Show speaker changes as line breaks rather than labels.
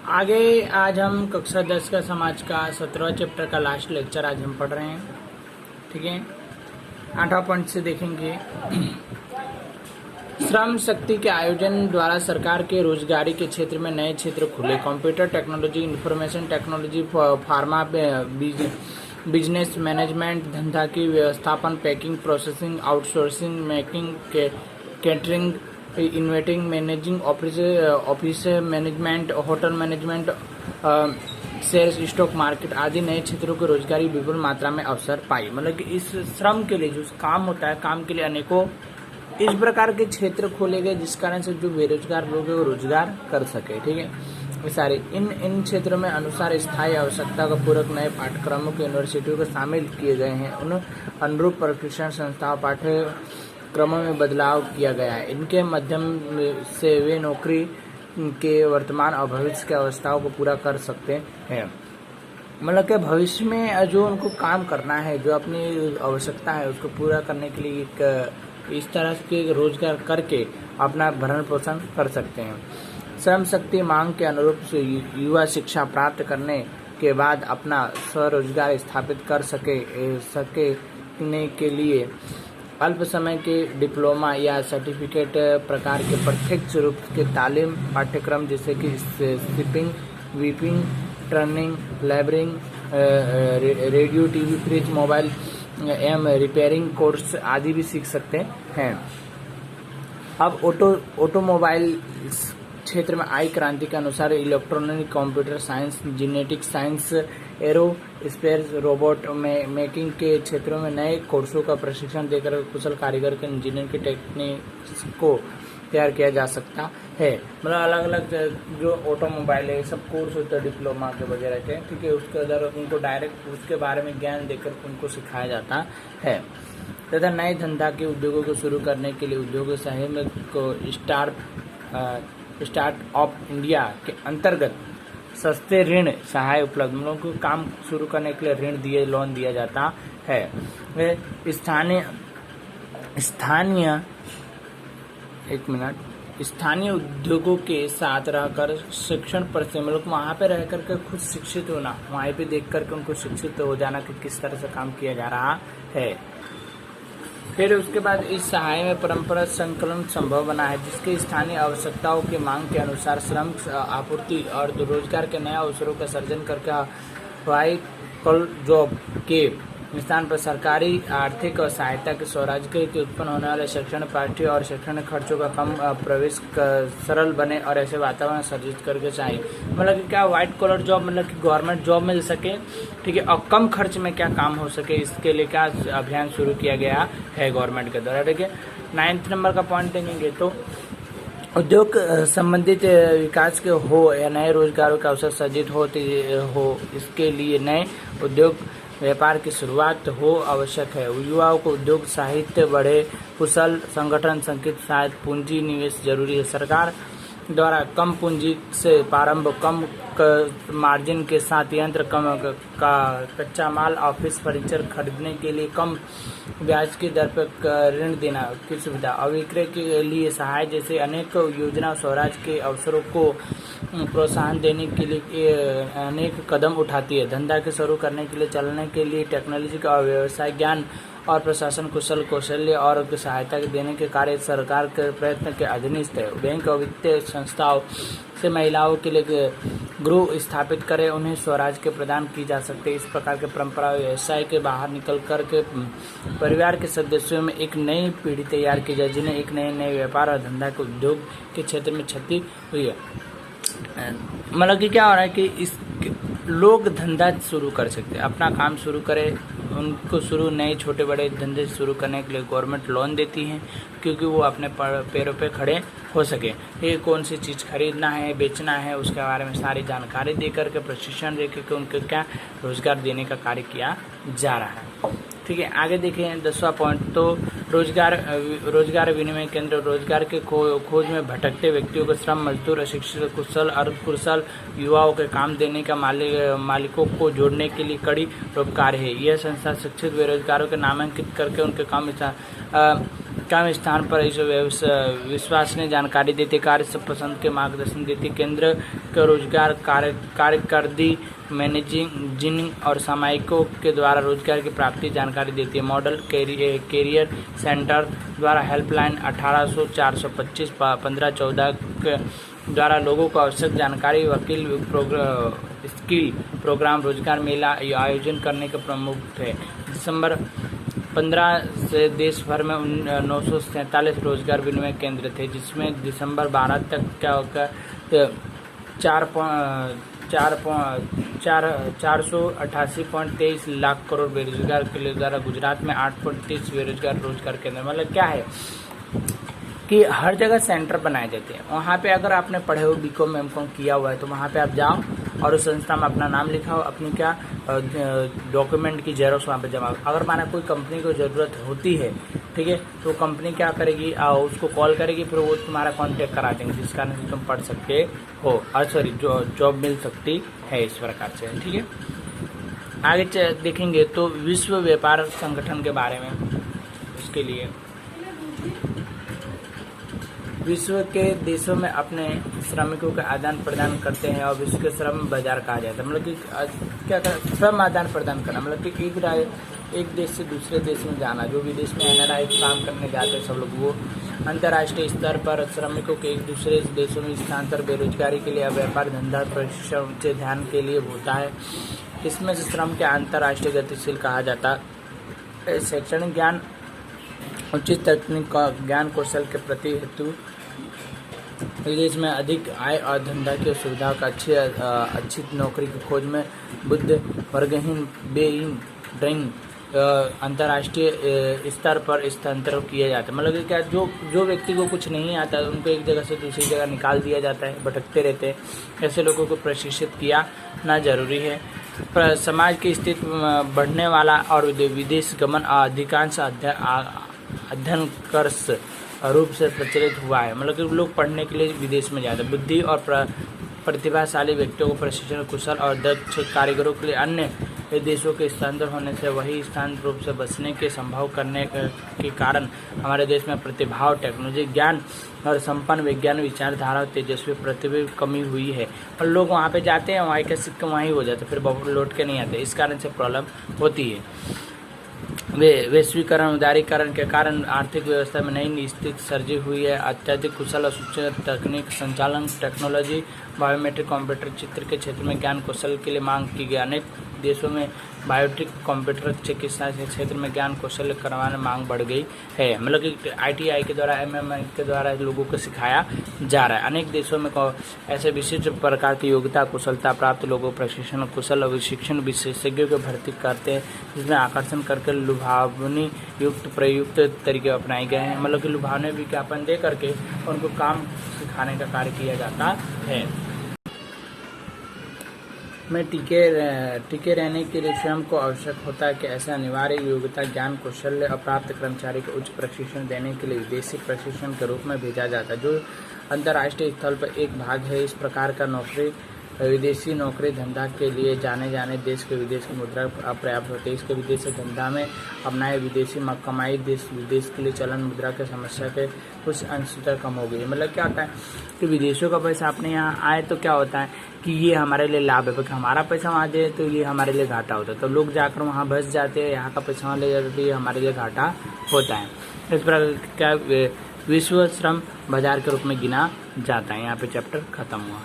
आगे आज हम कक्षा 10 का समाज का 17वां चैप्टर का लास्ट लेक्चर आज हम पढ़ रहे हैं। ठीक है, 8वां पॉइंट से देखेंगे। श्रम शक्ति के आयोजन द्वारा सरकार के रोजगारी के क्षेत्र में नए क्षेत्र खुले। Computer technology, information technology, pharma, business management, धंधा की व्यवस्थापन, packing, processing, outsourcing, making, catering, inventing, managing, office management, hotel management, share, stock market आदि नए क्षेत्रों के रोजगारी विपुल मात्रा में अवसर पाई। मतलब कि इस श्रम के लिए जो काम होता है, काम के लिए अनेकों इस प्रकार के क्षेत्र खोले गए जिस कारण से जो बेरोजगार लोग हैं वो रोजगार कर सके। ठीक है, ये सारे इन क्षेत्रों में अनुसार स्थायी आवश्यकता का पूरक नए पाठ्यक्रमों के यूनिवर्सिटियों को शामिल किए गए हैं। उन अनुरूप प्रशिक्षण संस्थाओं पाठ्यक्रमों में बदलाव किया गया है। इनके माध्यम से वे नौकरी के वर्तमान और भविष्य की अवस्थाओं को पूरा कर सकते हैं। मतलब कि भविष्य में जो उनको काम करना है, जो अपनी आवश्यकता है उसको पूरा करने के लिए इस तरह के रोजगार करके अपना भरण पोषण कर सकते हैं। श्रम शक्ति मांग के अनुरूप युवा शिक्षा प्राप्त करने के बाद अपना स्वरोजगार स्थापित कर सकने के लिए अल्प समय के डिप्लोमा या सर्टिफिकेट प्रकार के प्रत्यक्ष रूप के तालीम पाठ्यक्रम जैसे कि shipping, weeping, turning, labouring, radio, TV, fridge, mobile एवं रिपेयरिंग कोर्स आदि भी सीख सकते हैं। अब ऑटोमोबाइल क्षेत्र में आई क्रांति के अनुसार electronic, computer science, genetic science, aerospace, robot making के क्षेत्रों में नए कोर्सों का प्रशिक्षण देकर कुशल कारीगर के इंजीनियर की टेक्निक को तैयार किया जा सकता है। मतलब अलग अलग जो ऑटोमोबाइल है सब कोर्स होते हैं डिप्लोमा के वगैरह के। ठीक है, उसके अंदर उनको डायरेक्ट उसके बारे में ज्ञान देकर उनको सिखाया जाता है। तथा नए धंधा के उद्योगों को शुरू करने के लिए उद्योग सहयोग को स्टार्टअप इंडिया के अंतर्गत सस्ते ऋण सहाय उपलब्ध, मतलब को काम शुरू करने के लिए लोन दिया जाता है। स्थानीय उद्योगों के साथ रहकर शिक्षण पर मतलब वहाँ पे रह करके खुद शिक्षित होना, वहाँ पे देख करके उनको शिक्षित हो जाना कि किस तरह से काम किया जा रहा है। फिर उसके बाद इस सहाय में परंपरा संकलन संभव बना है, जिसके स्थानीय आवश्यकताओं की मांग के अनुसार श्रम आपूर्ति और रोजगार के नए अवसरों का सर्जन करके व्हाइट कॉलर जॉब के स्थान पर सरकारी आर्थिक और सहायता के स्वरोजगार के उत्पन्न होने वाले शैक्षणिक पाठ्य और शैक्षणिक खर्चों का कम प्रवेश सरल बने और ऐसे वातावरण सर्जित करके चाहिए। मतलब कि क्या व्हाइट कॉलर जॉब, मतलब कि गवर्नमेंट जॉब मिल सके। ठीक है, और कम खर्च में क्या काम हो सके, इसके लिए क्या अभियान शुरू किया गया है गवर्नमेंट के द्वारा। ठीक है, 9 नंबर का पॉइंट देखेंगे तो उद्योग संबंधित विकास के हो या नए रोजगारों का अवसर सर्जित हो, इसके लिए नए उद्योग व्यापार की शुरुआत हो आवश्यक है। युवाओं को उद्योग साहित्य बढ़े, कुशल संगठन संकित शायद पूंजी निवेश जरूरी है। सरकार द्वारा कम पूंजी से प्रारंभ, कम मार्जिन के साथ यंत्र, कम का कच्चा माल, ऑफिस फर्नीचर खरीदने के लिए कम ब्याज की दर पर ऋण देना की सुविधा, अविक्रय के लिए सहाय जैसे अनेक योजना स्वराज के अवसरों को प्रोत्साहन देने के लिए अनेक कदम उठाती है। धंधा के शुरू करने के लिए, चलने के लिए टेक्नोलॉजी का व्यवसाय ज्ञान और प्रशासन कुशल कौशल्य और सहायता देने के कार्य सरकार के प्रयत्न के अधीनस्थ है। बैंक और वित्तीय संस्थाओं से महिलाओं के लिए गृह स्थापित करें, उन्हें स्वराज के प्रदान की जा सकते हैं। इस प्रकार के परंपरा व्यवसाय के बाहर निकल कर के परिवार के सदस्यों में एक नई पीढ़ी तैयार की जाए, जिन्हें एक नए व्यापार और धंधा के उद्योग के क्षेत्र में क्षति हुई है। मतलब कि क्या हो रहा है कि इस लोग धंधा शुरू कर सकते हैं, अपना काम शुरू करें, उनको शुरू नए छोटे बड़े धंधे शुरू करने के लिए गवर्नमेंट लोन देती है, क्योंकि वो अपने पैरों पे खड़े हो सके। ये कौन सी चीज़ खरीदना है, बेचना है, उसके बारे में सारी जानकारी दे करके, प्रशिक्षण दे करके उनको क्या रोजगार देने का कार्य किया जा रहा है। ठीक है, आगे देखें 10वां पॉइंट। तो रोजगार विनिमय केंद्र रोजगार के खोज में भटकते व्यक्तियों को श्रम मजदूर, अशिक्षित, कुशल, अर्धकुशल युवाओं के काम देने का मालिकों को जोड़ने के लिए कड़ी परोपकार है। यह संस्था शिक्षित बेरोजगारों के नामांकित करके उनके काम कम स्थान पर इस विश्वसनीय जानकारी देती, कार्य से पसंद के मार्गदर्शन देती, केंद्र के रोजगार कार्यकर्दी मैनेजिंग और सामायिकों के द्वारा रोजगार की प्राप्ति जानकारी देती है। मॉडल कैरियर सेंटर द्वारा हेल्पलाइन 1800-425 1514 के द्वारा लोगों को आवश्यक जानकारी, वकील स्किल प्रोग्राम, रोजगार मेला आयोजन करने के प्रमुख थे। दिसंबर 15 से देश भर में 947 रोजगार विनिमय केंद्र थे, जिसमें दिसंबर 12 तक क्या होगा 488.23 लाख करोड़ बेरोजगार के लिए द्वारा गुजरात में 8.30 बेरोजगार रोजगार केंद्र। मतलब क्या है कि हर जगह सेंटर बनाए जाते हैं। वहाँ पे अगर आपने पढ़े हो बीकॉम एमकॉम किया हुआ है तो वहाँ पे आप जाओ और उस संस्था में अपना नाम लिखाओ, अपनी क्या डॉक्यूमेंट की जेरोक्स वहाँ पे जमा। अगर माना कोई कंपनी को ज़रूरत होती है, ठीक है, तो कंपनी क्या करेगी, उसको कॉल करेगी, फिर वो तुम्हारा कांटेक्ट करा देंगे, जिस कारण से तुम पढ़ सकते हो और जॉब मिल सकती है इस प्रकार से। ठीक है, आगे देखेंगे तो विश्व व्यापार संगठन के बारे में। उसके लिए विश्व के देशों में अपने श्रमिकों का आदान प्रदान करते हैं और विश्व के श्रम बाजार कहा जाता है। मतलब कि क्या श्रम आदान प्रदान करना, मतलब कि एक देश से दूसरे देश में जाना। जो विदेश में एनआरआई काम करने जाते हैं सब लोग, वो अंतर्राष्ट्रीय स्तर पर श्रमिकों के एक दूसरे देशों में स्थानांतरण, बेरोजगारी के लिए, व्यापार धंधा प्रशिक्षण, उच्च ध्यान के लिए होता है। इसमें से श्रम के अंतर्राष्ट्रीय गतिशील कहा जाता है। शैक्षणिक ज्ञान, उचित तकनीक का ज्ञान कौशल के प्रति हेतु विदेश में अधिक आय और धंधा की सुविधाओं का अच्छी नौकरी की खोज में बुद्ध वर्गहीन ड्रिंग अंतर्राष्ट्रीय स्तर पर स्थानांतरण किया जाता है। मतलब कि क्या जो व्यक्ति को कुछ नहीं आता उनको एक जगह से दूसरी जगह निकाल दिया जाता है, भटकते रहते हैं। ऐसे लोगों को प्रशिक्षित किया ना जरूरी है। समाज की स्थिति बढ़ने वाला और विदेश गमन अधिकांश अध्ययन कर्ष रूप से प्रचलित हुआ है। मतलब कि लोग पढ़ने के लिए विदेश में जाते हैं। बुद्धि और प्रतिभाशाली व्यक्तियों को प्रशिक्षण, कुशल और दक्ष कारीगरों के लिए अन्य देशों के स्थानांतरण होने से वही स्थान रूप से बसने के संभव करने के कारण हमारे देश में प्रतिभा, टेक्नोलॉजी, ज्ञान और संपन्न वैज्ञानिक विचारधारा, तेजस्वी प्रतिभा कमी हुई है। और लोग वहाँ पे जाते हैं, वहाँ के सिक्के वहीं हो जाते, फिर लौट के नहीं आते। इस कारण से प्रॉब्लम होती है। वैश्वीकरण, उदारीकरण के कारण आर्थिक व्यवस्था में नई स्थिति सर्जी हुई है। अत्यधिक कुशल और सूचना तकनीक, संचालन टेक्नोलॉजी, बायोमेट्रिक, कंप्यूटर, चित्र के क्षेत्र में ज्ञान कौशल के लिए मांग की गई। अनेक देशों में बायोटिक, कंप्यूटर, चिकित्सा के क्षेत्र में ज्ञान कौशल करवाने मांग बढ़ गई है। मतलब कि ITI के द्वारा, MMI के द्वारा लोगों को सिखाया जा रहा है। अनेक देशों में ऐसे विशिष्ट प्रकार की योग्यता, कुशलता प्राप्त लोगों को प्रशिक्षण, कुशल और शिक्षण विशेषज्ञों को भर्ती करते हैं, जिसमें आकर्षण करके लुभावनी युक्त प्रयुक्त तरीके अपनाए गए हैं। मतलब कि लुभावने विज्ञापन दे करके उनको काम सिखाने का कार्य किया जाता है। में टिके रहने के लिए स्वयं को आवश्यक होता है कि ऐसे अनिवार्य योग्यता, ज्ञान, कौशल और प्राप्त कर्मचारी को उच्च प्रशिक्षण देने के लिए विदेशी प्रशिक्षण के रूप में भेजा जाता है, जो अंतर्राष्ट्रीय स्तर पर एक भाग है। इस प्रकार का विदेशी नौकरी धंधा के लिए जाने देश के विदेश की मुद्रा अपर्याप्त होती है। इसके विदेशी धंधा में अपनाए विदेशी कमाई विदेश के लिए चलन मुद्रा की समस्या के कुछ अंश तक कम हो गई। मतलब क्या होता है कि विदेशों का पैसा अपने यहाँ आए तो क्या होता है कि ये हमारे लिए लाभ है, क्योंकि हमारा पैसा वहाँ जाए तो ये हमारे लिए घाटा होता है। तो लोग जाकर वहाँ बस जाते हैं, यहाँ का पैसा वहाँ ले जाते तो ये हमारे लिए घाटा होता है। इस प्रकार क्या विश्व श्रम बाजार के रूप में गिना जाता है। यहाँ पे चैप्टर खत्म हुआ।